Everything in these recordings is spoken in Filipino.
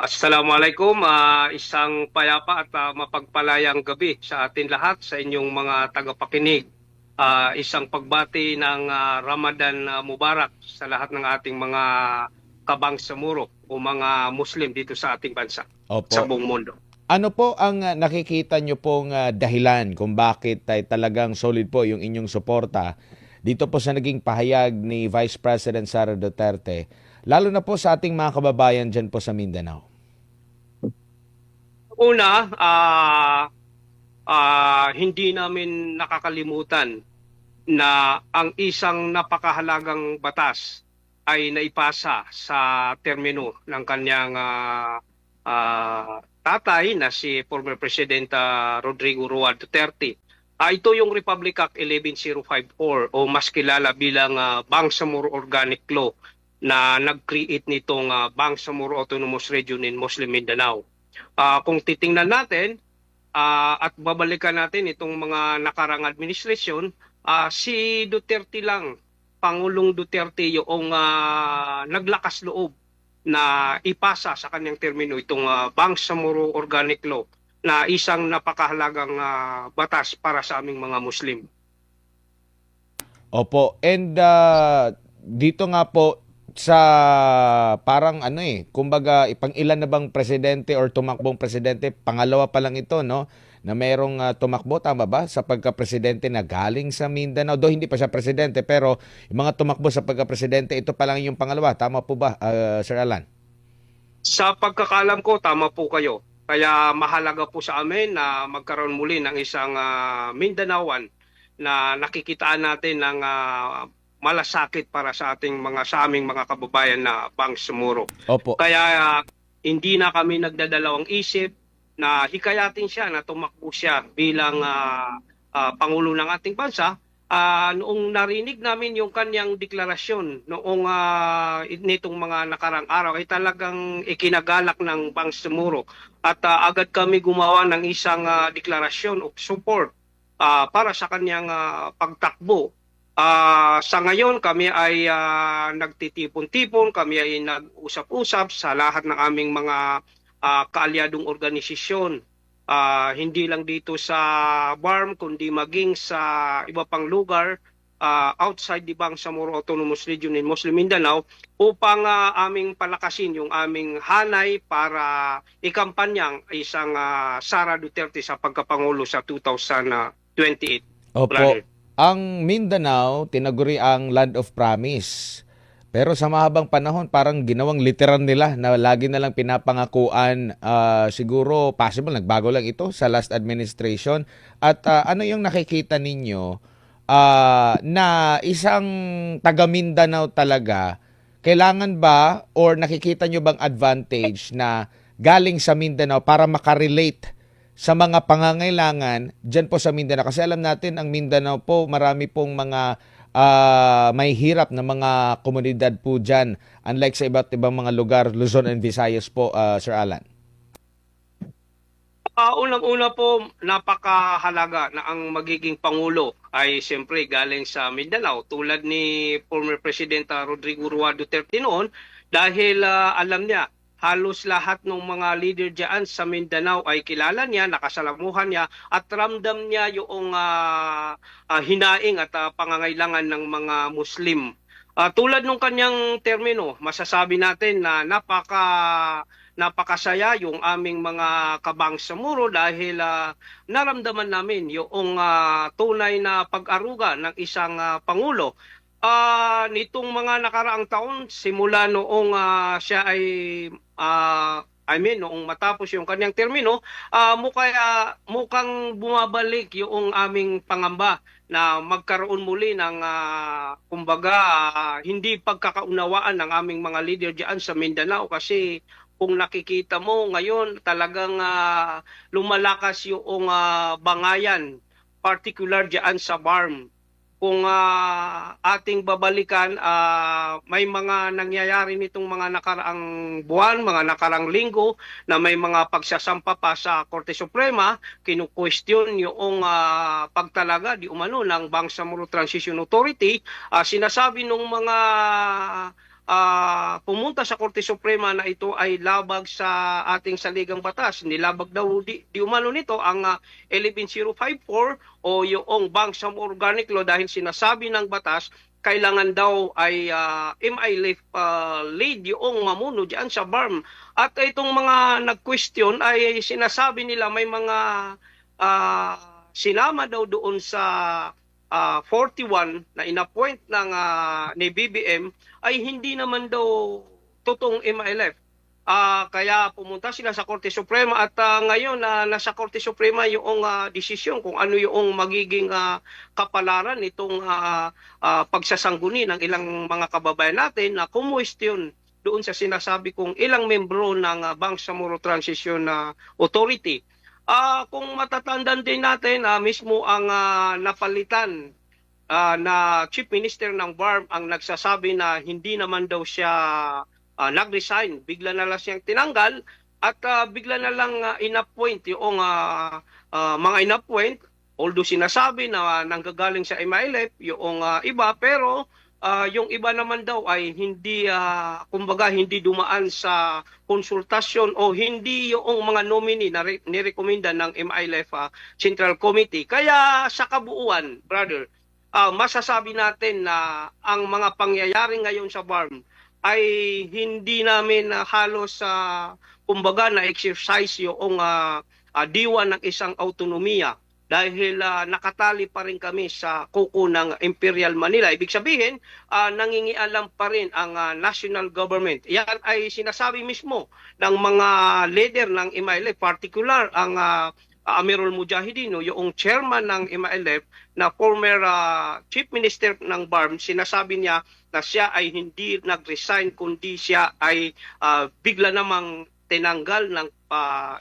Assalamualaikum, isang payapa at mapagpalayang gabi sa atin lahat, sa inyong mga tagapakinig. Isang pagbati ng Ramadan Mubarak sa lahat ng ating mga kabangsamoro o mga Muslim dito sa ating bansa, sa Opo. buong mundo. Ano po ang nakikita nyo pong dahilan kung bakit ay talagang solid po yung inyong suporta dito po sa naging pahayag ni Vice President Sara Duterte, lalo na po sa ating mga kababayan dyan po sa Mindanao? Una, hindi namin nakakalimutan na ang isang napakahalagang batas ay naipasa sa termino ng kanyang tatay na si former President Rodrigo Roa Duterte. Ito yung Republic Act 11054 o mas kilala bilang Bangsamoro Organic Law na nag-create nitong Bangsamoro Autonomous Region in Muslim Mindanao. Kung titingnan natin at babalikan natin itong mga nakarang administrasyon, si Duterte lang, Pangulong Duterte yung naglakas loob na ipasa sa kanyang termino itong Bangsamoro Organic Law na isang napakahalagang batas para sa aming mga Muslim. Opo. And dito nga po sa parang ano kumbaga ipang ilan na bang presidente or tumakbong presidente, pangalawa pa lang ito, no? Na merong tumakbo, tama ba? Sa pagka-presidente na galing sa Mindanao. Do hindi pa siya presidente, pero yung mga tumakbo sa pagka-presidente, ito pa lang yung pangalawa. Tama po ba, Sir Alan? Sa pagkakalam ko, tama po kayo. Kaya mahalaga po sa amin na magkaroon muli ng isang Mindanaoan na nakikitaan natin ng malasakit para sa sa aming mga kababayan na Bangsamoro. Opo. Kaya hindi na kami nagdadalawang isip na hikayatin siya na tumakbo siya bilang Pangulo ng ating bansa. Noong narinig namin yung kanyang deklarasyon noong nitong mga nakarang araw ay talagang ikinagalak ng Bangsamoro at agad kami gumawa ng isang deklarasyon of support para sa kanyang pagtakbo. Sa ngayon kami ay nagtitipon-tipon, kami ay nag-usap-usap sa lahat ng aming mga kaalyadong organisasyon. Hindi lang dito sa BARM kundi maging sa iba pang lugar outside the Bangsamoro Autonomous Region in Muslim Mindanao upang aming palakasin yung aming hanay para ikampanyang isang Sara Duterte sa pagkapangulo sa 2028. Opo. Ang Mindanao, tinaguri ang Land of Promise. Pero sa mahabang panahon, parang ginawang literal nila na lagi na lang pinapangakuan. Siguro, possible, nagbago lang ito sa last administration. At ano yung nakikita ninyo na isang taga Mindanao talaga, kailangan ba or nakikita nyo bang advantage na galing sa Mindanao para makarelate sa mga pangangailangan dyan po sa Mindanao? Kasi alam natin, ang Mindanao po, marami pong mga may hirap na mga komunidad po dyan. Unlike sa iba't ibang mga lugar, Luzon and Visayas po, Sir Alan. Unang-una po, napakahalaga na ang magiging Pangulo ay siyempre galing sa Mindanao tulad ni former President Rodrigo Roa Duterte noon dahil alam niya halos lahat ng mga leader diyan sa Mindanao ay kilala niya, nakasalamuhan niya at ramdam niya yung hinaing at pangangailangan ng mga Muslim. Tulad ng kanyang termino, masasabi natin na napakasaya yung aming mga kabangsamoro dahil naramdaman namin yung tunay na pag-aruga ng isang Pangulo. Nitong mga nakaraang taon, simula noong siya ay noong matapos yung kanyang termino, mukhang bumabalik yung aming pangamba na magkaroon muli ng kumbaga hindi pagkakaunawaan ng aming mga leader diyan sa Mindanao kasi kung nakikita mo ngayon talagang lumalakas yung bangayan particular diyan sa BARM. Kung ating babalikan, may mga nangyayari nitong mga nakaraang buwan, mga nakaraang linggo na may mga pagsasampa pa sa Korte Suprema, kinu-question yung pagtalaga di umano ng Bangsamoro Transition Authority. Sinasabi ng mga pumunta sa Korte Suprema na ito ay labag sa ating saligang batas. Nilabag daw di umano nito ang 11054 o yung Bangsamoro Organic Law dahil sinasabi ng batas kailangan daw ay MILF lead yung mamuno diyan sa BARM. At itong mga nag-question ay sinasabi nila may mga sinama daw doon sa 41 na inappoint ng ni BBM ay hindi naman daw totoong MILF. Kaya pumunta sila sa Korte Suprema at ngayon nasa Korte Suprema yung desisyon kung ano yung magiging kapalaran nitong pagsasangguni ng ilang mga kababayan natin na kumuwestiyon doon sa sinasabi kong ilang membro ng Bangsamoro Transition Authority. Kung matatandaan din natin, mismo ang napalitan na Chief Minister ng BARM ang nagsasabi na hindi naman daw siya nag-resign. Bigla na lang siyang tinanggal at bigla na lang inappoint yung mga inappoint. Although sinasabi na nanggagaling sa MILF yung iba, pero yung iba naman daw ay hindi, kumbaga hindi dumaan sa konsultasyon o hindi yung mga nominee na nirekomenda ng MILF Central Committee. Kaya sa kabuuan, brother, masasabi natin na ang mga pangyayari ngayon sa BARM ay hindi namin halos kumbaga na-exercise yung diwa ng isang autonomiya dahil nakatali pa rin kami sa kuko ng Imperial Manila. Ibig sabihin, nangingialam pa rin ang national government. Yan ay sinasabi mismo ng mga leader ng MILF, particular ang Amirul Mujahideen, yung chairman ng MILF na former chief minister ng BARM. Sinasabi niya na siya ay hindi nag-resign kundi siya ay bigla namang tinanggal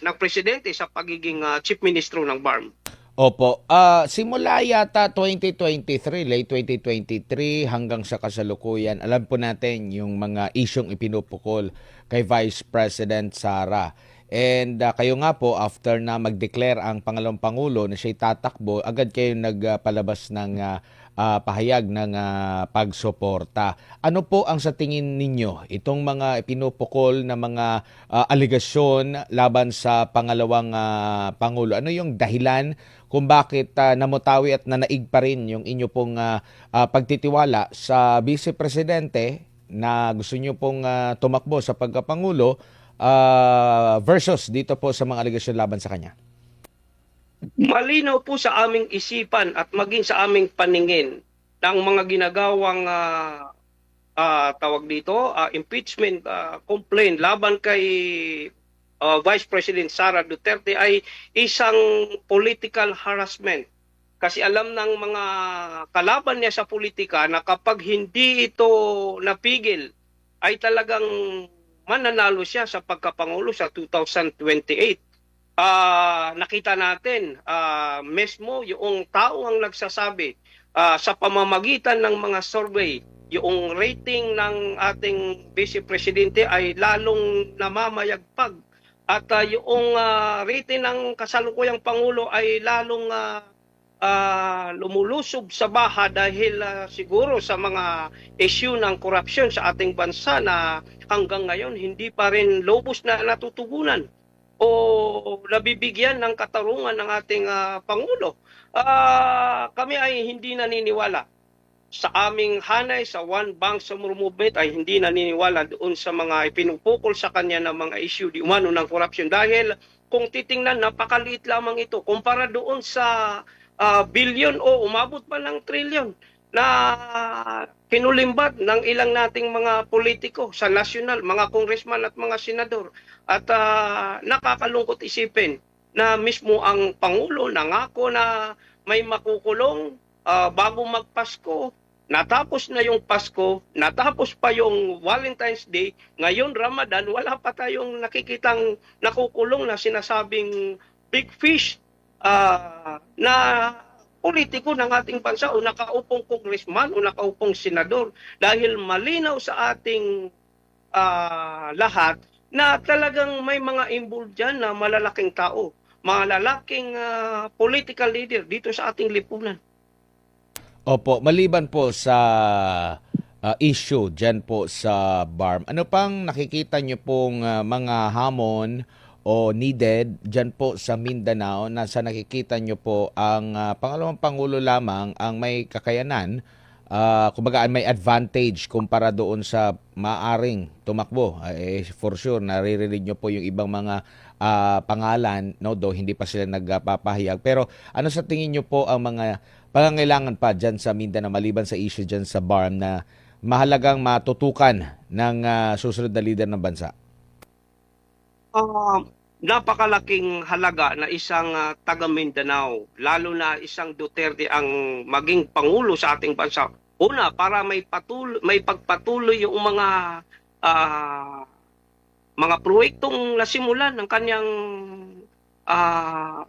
ng presidente sa pagiging chief ministro ng BARM. Opo. Simula yata 2023, late 2023 hanggang sa kasalukuyan, alam po natin yung mga isyong ipinupukol kay Vice President Sara. And kayo nga po, after na mag-declare ang pangalawang Pangulo na siya'y tatakbo, agad kayo nagpalabas ng pahayag ng pagsuporta. Ano po ang sa tingin ninyo itong mga pinupukol na mga aligasyon laban sa pangalawang Pangulo? Ano yung dahilan kung bakit namutawi at nanaig pa rin yung inyo pong pagtitiwala sa Vice Presidente na gusto nyo pong tumakbo sa pagkapangulo versus dito po sa mga aligasyon laban sa kanya? Malinaw po sa aming isipan at maging sa aming paningin ng mga ginagawang tawag dito, impeachment complaint laban kay Vice President Sara Duterte ay isang political harassment. Kasi alam ng mga kalaban niya sa politika na kapag hindi ito napigil ay talagang mananalo siya sa pagkapangulo sa 2028. Nakita natin mismo yung tao ang nagsasabi sa pamamagitan ng mga survey, yung rating ng ating Vice Presidente ay lalong namamayagpag at yung rating ng kasalukuyang Pangulo ay lalong lumulusob sa baha dahil siguro sa mga issue ng korupsyon sa ating bansa na hanggang ngayon hindi pa rin lubos na natutugunan o nabibigyan ng katarungan ng ating Pangulo. Kami ay hindi naniniwala sa aming hanay sa One Bangsamoro Movement ay hindi naniniwala doon sa mga ipinupukol sa kanya ng mga issue di umano ng korupsyon dahil kung titingnan napakaliit lamang ito kumpara doon sa bilyon o umabot pa ng trilyon na kinulimbat ng ilang nating mga politiko sa nasyonal, mga congressman at mga senador. At nakakalungkot isipin na mismo ang Pangulo nangako na may makukulong bago magpasko. Natapos na yung Pasko, natapos pa yung Valentine's Day, ngayon Ramadan, wala pa tayong nakikitang nakukulong na sinasabing big fish na politiko ng ating bansa o nakaupong congressman o nakaupong senador dahil malinaw sa ating lahat na talagang may mga involved dyan na malalaking tao, mga lalaking political leader dito sa ating lipunan. Opo, maliban po sa issue dyan po sa BARM. Ano pang nakikita nyo pong mga hamon o needed dyan po sa Mindanao na sa nakikita nyo po ang pangalawang Pangulo lamang ang may kakayanan, kumbaga may advantage kumpara doon sa maaring tumakbo. For sure, naririnig nyo po yung ibang mga pangalan, no, do hindi pa sila nagpapahayag. Pero ano sa tingin nyo po ang mga pangangailangan pa dyan sa Mindanao maliban sa issue dyan sa BARM na mahalagang matutukan ng susunod na leader ng bansa? Ah, napakalaking halaga na isang taga Mindanao, lalo na isang Duterte ang maging pangulo sa ating bansa. Una, para may pagpatuloy yung mga proyektong nasimulan ng kanyang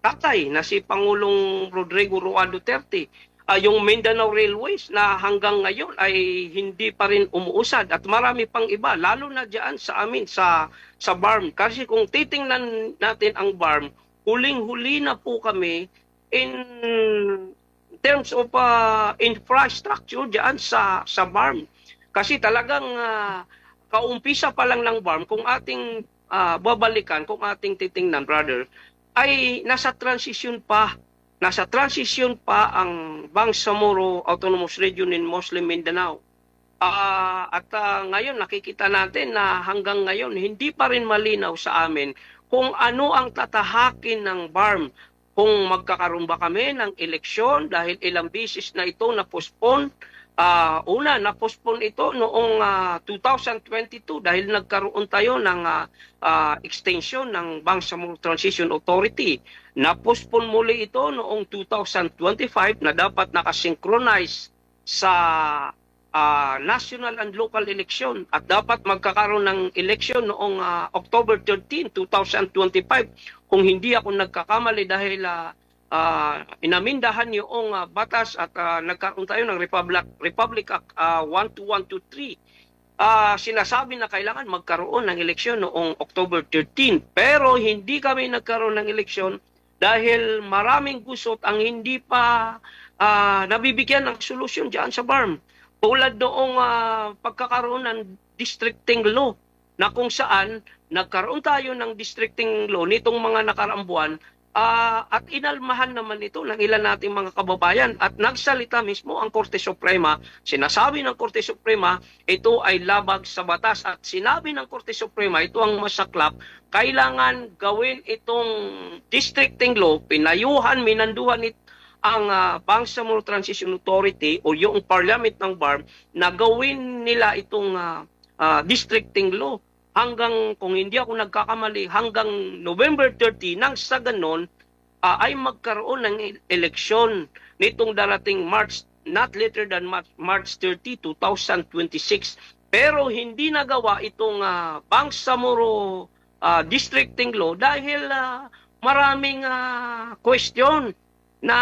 tatay na si Pangulong Rodrigo Roa Duterte. Yung Mindanao Railways na hanggang ngayon ay hindi pa rin umuusad at marami pang iba, lalo na diyan sa amin sa BARM. Kasi kung titingnan natin ang BARM, huling-huli na po kami in terms of infrastructure diyan sa BARM. Kasi talagang kaumpisa pa lang ng BARM, kung ating babalikan, kung ating titingnan, brother, ay nasa transition pa ang Bangsamoro Autonomous Region in Muslim Mindanao. Ngayon nakikita natin na hanggang ngayon hindi pa rin malinaw sa amin kung ano ang tatahakin ng BARM. Kung magkakaroon ba kami ng eleksyon dahil ilang beses na ito na-postpone. Una, na-postpone ito noong 2022 dahil nagkaroon tayo ng extension ng Bangsamoro Transition Authority. Na-postpone muli ito noong 2025 na dapat nakasynchronize sa national and local election at dapat magkakaroon ng election noong October 13, 2025 kung hindi ako nagkakamali dahil inamindahan yung batas at nagkaroon tayo ng Republic Act 12123. Sinasabi na kailangan magkaroon ng eleksyon noong October 13 pero hindi kami nagkaroon ng eleksyon dahil maraming gusot ang hindi pa nabibigyan ng solusyon diyan sa BARM. Tulad noong pagkakaroon ng districting law na kung saan nagkaroon tayo ng districting law nitong mga nakaraang buwan at inalmahan naman ito ng ilan nating mga kababayan at nagsalita mismo ang Korte Suprema. Sinasabi ng Korte Suprema ito ay labag sa batas at sinabi ng Korte Suprema ito ang masaklap. Kailangan gawin itong districting law, pinayuhan, minanduhan ang Bangsamoro Transition Authority o yung parliament ng BARM na gawin nila itong districting law hanggang, kung hindi ako nagkakamali, hanggang November 30 nang sa ganon ay magkaroon ng eleksyon nitong darating March, not later than March 30, 2026. Pero hindi nagawa itong Bangsamoro districting law dahil maraming question na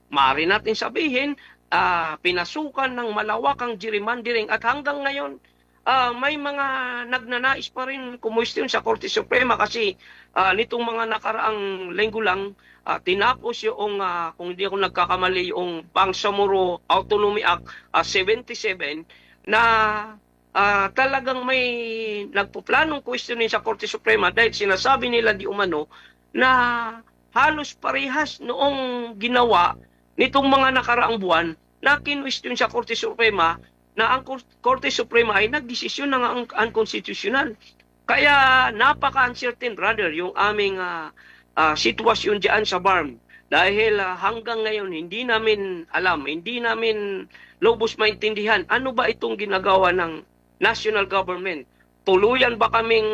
maaari natin sabihin pinasukan ng malawakang gerrymandering at hanggang ngayon may mga nagnanais pa rin kumwestiyon sa Korte Suprema kasi nitong mga nakaraang linggo lang tinapos yung kung hindi ako nagkakamali yung Bangsamoro Autonomy Act 77 na talagang may nagpuplanong questionin sa Korte Suprema dahil sinasabi nila di umano na halos parehas noong ginawa nitong mga nakaraang buwan na kinwestiyon sa Korte Suprema na ang Korte Suprema ay nagdesisyon ng unconstitutional. Kaya napaka-uncertain brother yung aming sitwasyon diyan sa BARM. Dahil hanggang ngayon hindi namin alam, hindi namin lubos maintindihan ano ba itong ginagawa ng national government. Tuluyan ba kaming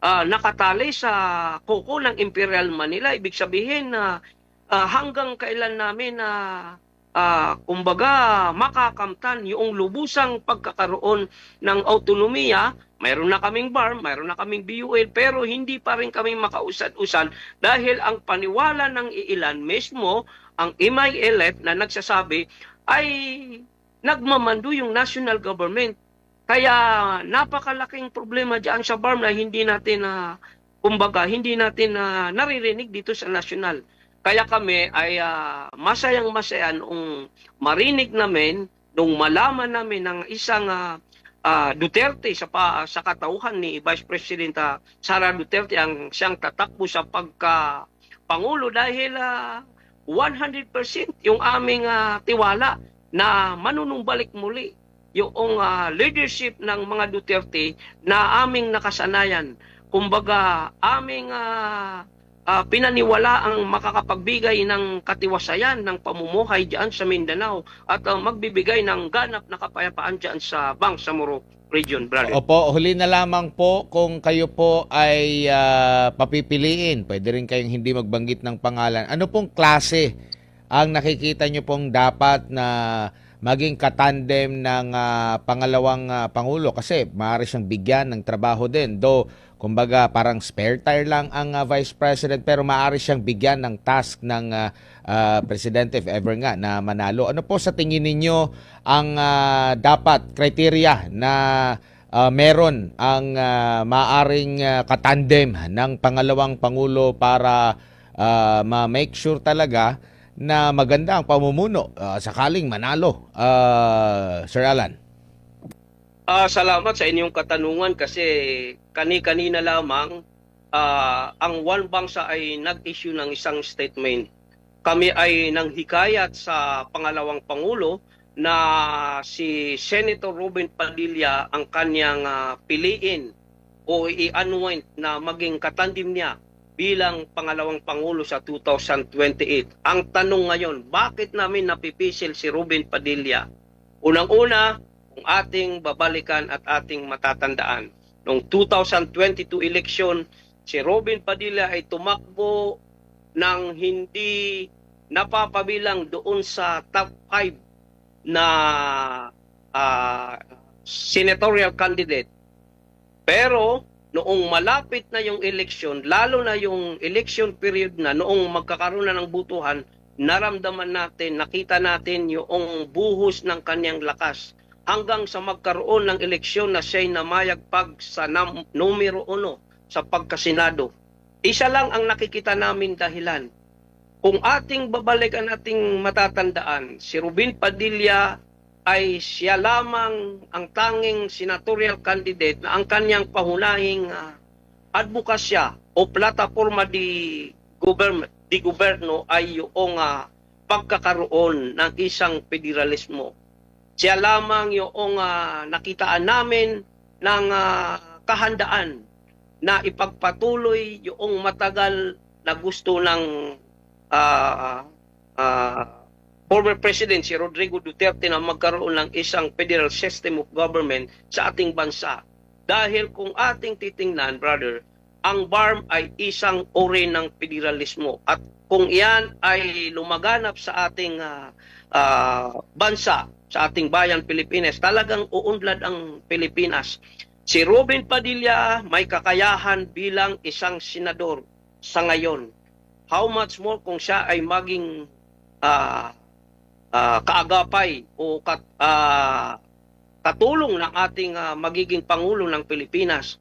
nakatali sa kuko ng Imperial Manila? Ibig sabihin na hanggang kailan namin kumbaga makakamtan yung lubusang pagkakaroon ng autonomiya. Mayroon na kaming BARM, mayroon na kaming BUL, pero hindi pa rin kami makausad-usad dahil ang paniwala ng iilan mismo, ang MILF na nagsasabi ay nagmamando yung national government. Kaya napakalaking problema diyan sa BARM na hindi natin kumbaga hindi natin naririnig dito sa national. Kaya kami ay masayang-masaya noong marinig namin nung malaman namin ng isang Duterte sa katauhan ni Vice President Sara Duterte ang siyang tatakbo sa pagka-pangulo dahil 100% yung aming tiwala na manunumbalik muli yung leadership ng mga Duterte na aming nakasanayan. Kumbaga, aming pinaniwala ang makakapagbigay ng katiwasayan ng pamumuhay diyan sa Mindanao at magbibigay ng ganap na kapayapaan diyan sa Bangsamoro region, brother. Opo, huli na lamang po kung kayo po ay papipiliin. Pwede rin kayong hindi magbanggit ng pangalan. Ano pong klase ang nakikita nyo pong dapat na maging katandem ng pangalawang Pangulo? Kasi maaari siyang bigyan ng trabaho din. Though, kumbaga parang spare tire lang ang Vice President pero maaari siyang bigyan ng task ng Presidente if ever nga na manalo. Ano po sa tingin ninyo ang dapat criteria na meron ang maaring katandem ng pangalawang Pangulo para ma-make sure talaga na maganda ang pamumuno sakaling manalo, Sir Alan? Salamat sa inyong katanungan kasi kani-kanina lamang ang One Bangsa ay nag-issue ng isang statement. Kami ay nanghikayat sa pangalawang Pangulo na si Senator Robin Padilla ang kanyang piliin o i-anoint na maging katandim niya bilang pangalawang Pangulo sa 2028. Ang tanong ngayon, bakit namin napipisil si Robin Padilla? Unang-una, kung ating babalikan at ating matatandaan, noong 2022 election, si Robin Padilla ay tumakbo ng hindi napapabilang doon sa top 5 na senatorial candidate. Pero noong malapit na yung election, lalo na yung election period na, noong magkakaroon na ng butuhan, naramdaman natin, nakita natin yung buhos ng kanyang lakas hanggang sa magkaroon ng eleksyon na siya'y namayagpag sa numero 1 sa pagkasenado. Isa lang ang nakikita namin dahilan. Kung ating babalikan, ating matatandaan, si Robin Padilla ay siya lamang ang tanging senatorial candidate na ang kanyang pahunahing advokasya o plataforma di gobyerno ay yung pagkakaroon ng isang federalismo. Siya lamang yung nakitaan namin ng kahandaan na ipagpatuloy yung matagal na gusto ng former President si Rodrigo Duterte na magkaroon ng isang federal system of government sa ating bansa. Dahil kung ating titingnan, brother, ang BARM ay isang uri ng federalismo. At kung iyan ay lumaganap sa ating bansa, sa ating bayan Pilipinas, talagang uunlad ang Pilipinas. Si Robin Padilla may kakayahan bilang isang senador sa ngayon. How much more kung siya ay maging kaagapay o katulong ng ating magiging Pangulo ng Pilipinas.